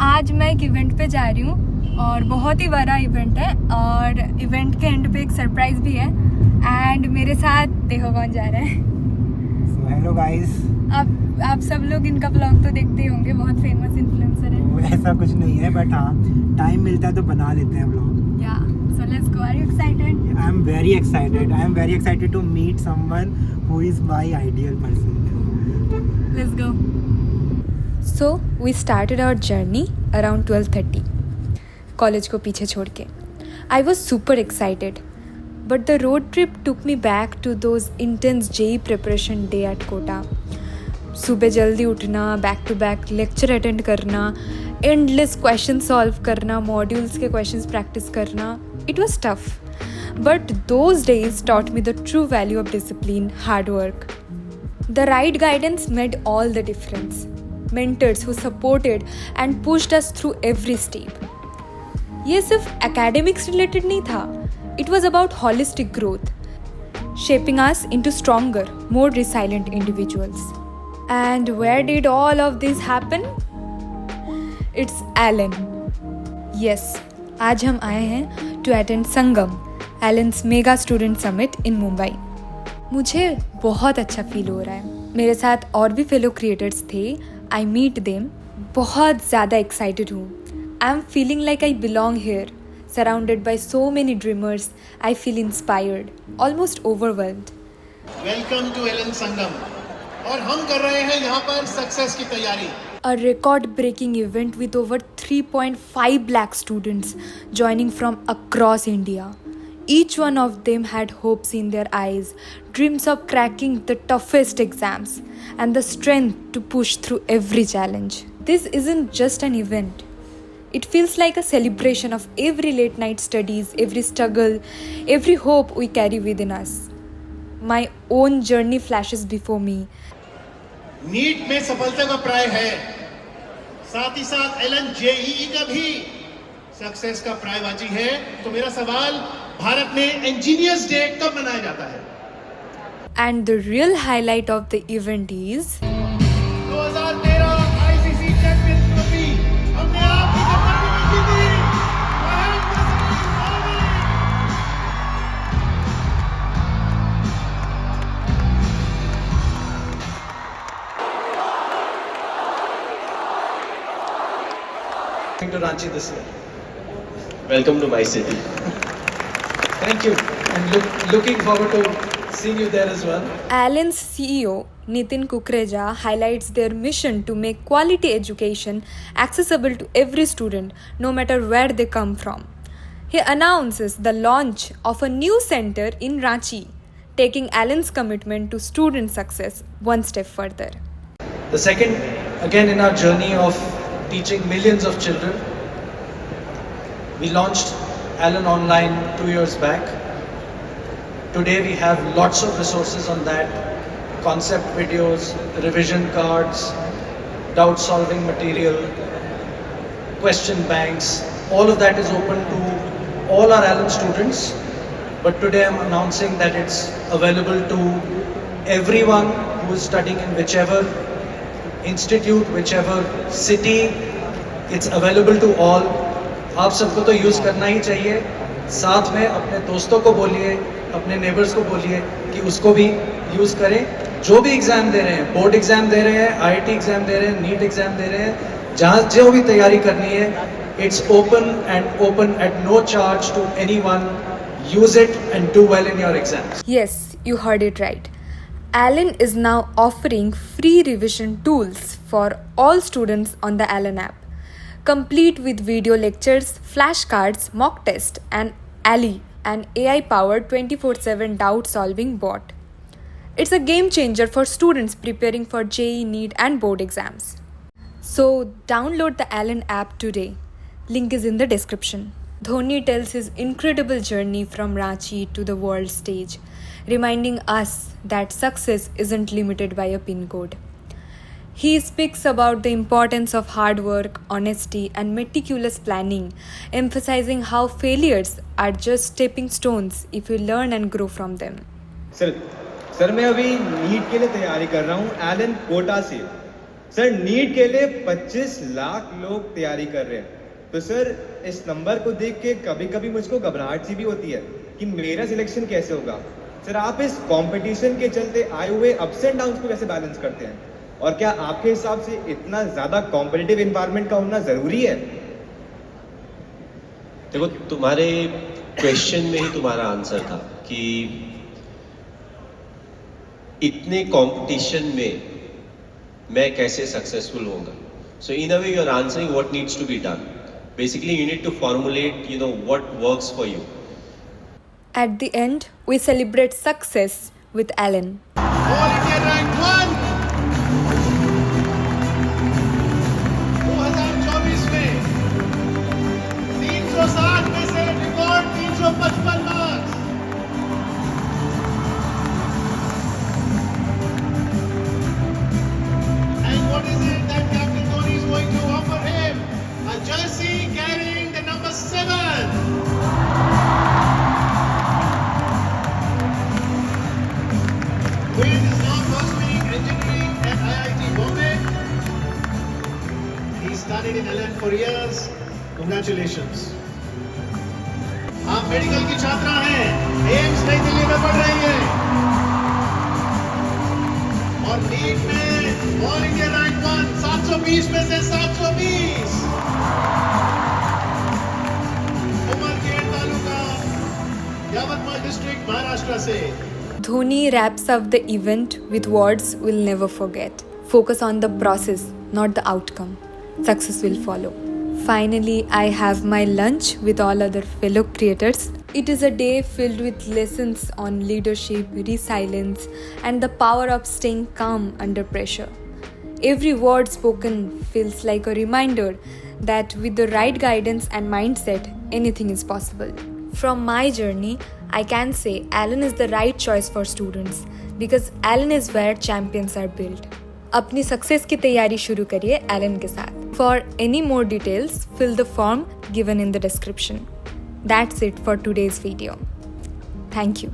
आज मैं एक इवेंट पे जा रही हूँ और बहुत ही बड़ा इवेंट है और इवेंट के एंड पे एक सरप्राइज भी है एंड मेरे साथ देखो कौन जा रहा है। Hello guys. आप सब लोग इनका ब्लॉग तो देखते ही होंगे, बहुत फेमस इन्फ्लुएंसर है। ऐसा कुछ नहीं है बट हाँ, टाइम मिलता है तो बना लेते हैं ब्लॉग। या so let's go. Are you excited? I am very excited. I am very excited to meet someone who is my ideal person. Let's go. So we started our journey around 12:30. College को पीछे छोड़ के I was super excited, but the road trip took me back to those intense JEE preparation day at Kota. सुबह जल्दी उठना, back to back lecture attend करना, endless question solve करना, modules के क्वेश्चंस प्रैक्टिस करना. It was tough, but those days taught me the true value of discipline, hard work. The right guidance made all the difference. Mentors who supported and pushed us through every step. ये सिर्फ academics related नहीं था. It was about holistic growth, shaping us into stronger, more resilient individuals. And where did all of this happen? It's Alan. Yes, आज हम आए हैं to attend Sangam, Alan's mega student summit in Mumbai. मुझे बहुत अच्छा feel हो रहा है. मेरे साथ और भी फेलो क्रिएटर्स थे. I meet them. बहुत ज़्यादा एक्साइटेड हूँ. I am feeling like I belong here. Surrounded by so many dreamers, I feel inspired, almost overwhelmed. Welcome to Ellen Sangam. और हम कर रहे हैं यहाँ पर सक्सेस की तैयारी. A record-breaking event with over 3.5 lakh students joining from across India. Each one of them had hopes in their eyes, dreams of cracking the toughest exams, and the strength to push through every challenge. This isn't just an event. It feels like a celebration of every late night studies, every struggle, every hope we carry within us. My own journey flashes before me. NEET में सफलता का प्राय है, साथ ही साथ Elon JEE का भी success का प्रायवाची है. तो मेरा सवाल, भारत में इंजीनियर्स डे कब मनाया जाता है? And the real highlight of the event is 2013 ICC champions trophy. हमने आपकी कप्तानी में जीती. Coming to Ranchi this year. Welcome to my city. Thank you, and looking forward to seeing you there as well. Alan's CEO Nitin Kukreja highlights their mission to make quality education accessible to every student, no matter where they come from. He announces the launch of a new center in Ranchi, taking Alan's commitment to student success one step further. The second, again in our journey of teaching millions of children, we launched Alan Online 2 years back. Today we have lots of resources on that, concept videos, revision cards, doubt solving material, question banks. All of that is open to all our Alan students, but today I'm announcing that it's available to everyone who is studying in whichever institute, whichever city. It's available to all. आप सबको तो use करना ही चाहिए. साथ में अपने दोस्तों को बोलिए, अपने नेबर्स को बोलिए कि उसको भी यूज़ करें. जो भी एग्ज़ाम दे रहे हैं, बोर्ड एग्ज़ाम दे रहे हैं, आईआईटी एग्ज़ाम दे रहे हैं, नीट एग्ज़ाम दे रहे हैं, जहाँ जो भी तैयारी करनी है, it's open at no charge to anyone. Use it and do well in your exams. Yes, you heard it right. Alan is now offering free revision tools for all students on the Alan app, complete with video lectures, flashcards, mock test, and Ali, an AI-powered 24/7 doubt-solving bot. It's a game changer for students preparing for JEE, NEET, and board exams. So download the Alan app today. Link is in the description. Dhoni tells his incredible journey from Ranchi to the world stage, reminding us that success isn't limited by a pin code. He speaks about the importance of hard work, honesty, and meticulous planning, emphasizing how failures are just stepping stones if you learn and grow from them. Sir मैं अभी NEET के लिए तैयारी कर रहा हूँ Elon Kota से. Sir NEET के लिए 25 लाख लोग तैयारी कर रहे हैं, तो सर इस नंबर को देख के कभी कभी मुझको घबराहट सी भी होती है कि मेरा सिलेक्शन कैसे होगा। सर आप इस कंपटीशन के चलते आए हुए अप्स एंड डाउन्स को कैसे बैलेंस करते हैं, और क्या आपके हिसाब से इतना ज्यादा कॉम्पिटिटिव एनवायरनमेंट का होना जरूरी है? देखो, तुम्हारे क्वेश्चन में ही तुम्हारा आंसर था कि इतने कंपटीशन में मैं कैसे सक्सेसफुल होऊंगा. So in a way you are answering what needs to be done. Basically you need to formulate, what works for you. At the end, we celebrate success with Alan. All India rank 1 2024 में 360 में से record 355 marks. And what is it that Captain Dhoni is going to offer him? A jersey carrying the number 7. Who is now pursuing engineering at IIT Bombay. He studied in LN for years. Congratulations. आप medical की छात्रा हैं, AIIMS नई दिल्ली में पढ़ रही हैं और नीट में ऑल इंडिया रैंक 1 720 में से 720. उमरखेड तालुका, यावतमाल डिस्ट्रिक्ट, महाराष्ट्र से. Dhoni wraps up the event with words we'll never forget. Focus on the process, not the outcome. Success will follow. Finally, I have my lunch with all other fellow creators. It is a day filled with lessons on leadership, resilience, and the power of staying calm under pressure. Every word spoken feels like a reminder that with the right guidance and mindset, anything is possible. From my journey, I can say Alan is the right choice for students because Alan is where champions are built. अपनी success की तैयारी शुरू करिए Elon के साथ. For any more details, fill the form given in the description. That's it for today's video. Thank you.